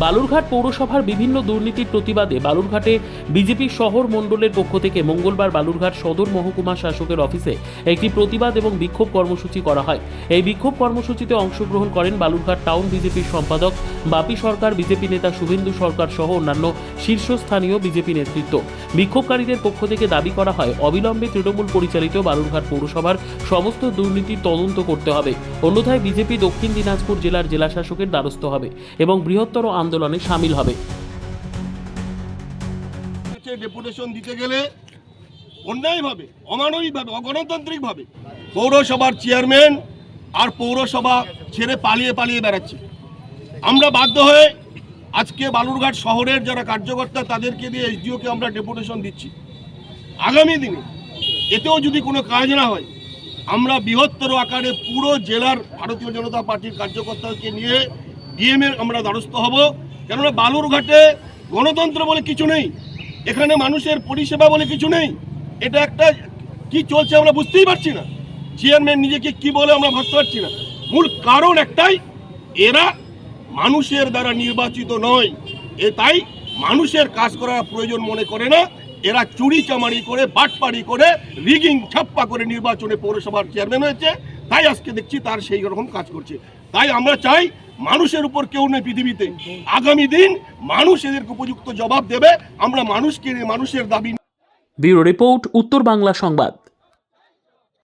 বালুরঘাট পৌরসভার বিভিন্ন দুর্নীতির প্রতিবাদে বালুরঘাটে বিজেপি শহর মণ্ডলের পক্ষ থেকে মঙ্গলবার বালুরঘাট সদর মহকুমা শাসকের অফিসে একটি প্রতিবাদ এবং বিক্ষোভ কর্মসূচি করা হয়। এই বিক্ষোভ কর্মসূচিতে অংশগ্রহণ করেন বালুরঘাট টাউন বিজেপির সম্পাদক বাপি সরকার, বিজেপি নেতা শুভেন্দু সরকার সহ অন্যান্য শীর্ষস্থানীয় বিজেপি নেতৃত্ব। বিক্ষোভকারীদের পক্ষ থেকে দাবি করা হয়, অবিলম্বে তৃণমূল পরিচালিত বালুরঘাট পৌরসভার সমস্ত দুর্নীতির তদন্ত করতে হবে, অন্যথায় বিজেপি দক্ষিণ দিনাজপুর জেলার জেলাশাসকের দ্বারস্থ হবে এবং বৃহত্তর আন্দোলনে সামিল হবে। ডেপুটেশন দিতে গেলে অন্যায়ভাবে, অমানবিকভাবে, অগণতান্ত্রিকভাবে পৌরসভার চেয়ারম্যান আর পৌরসভা ছেড়ে পালিয়ে বেড়াচ্ছে। আমরা বাধ্য হয়ে আজকে বালুরঘাট শহরের যারা কার্যকর্তা তাদেরকে দিয়ে এসডিওকে আমরা ডেপুটেশন দিচ্ছি। আগামী দিনে এতেও যদি কোনো কাজ না হয়, আমরা বৃহত্তর আকারে পুরো জেলার ভারতীয় জনতা পার্টির কার্যকর্তাকে নিয়ে ডিএমের আমরা দ্বারস্থ হব। কেননা বালুরঘাটে গণতন্ত্র বলে কিছু নেই, এখানে মানুষের পরিষেবা বলে কিছু নেই। এটা একটা কি চলছে আমরা বুঝতেই পারছি না। চেয়ারম্যান নিজেকে কি বলে আমরা ভাবতে পারছি না। মূল কারণ একটাই, এরা মানুষের দ্বারা নির্বাচিত নয়, তাই মানুষের কাজ করার প্রয়োজন মনে করে না। এরা চুরি চামারি করে, বাটপাড়ি করে, রিগিং ছাপ্পা করে নির্বাচনে পৌরসভার চেয়ারম্যান হয়েছে। তাই আজকে দেখছি তার সেই রকম কাজ করছে। তাই আমরা চাই, মানুষের উপর কেউ নেই পৃথিবীতে, আগামী দিন মানুষ এদেরকে উপযুক্ত জবাব দেবে। আমরা মানুষকে, মানুষের দাবি। ব্যুরো রিপোর্ট, উত্তর বাংলা সংবাদ।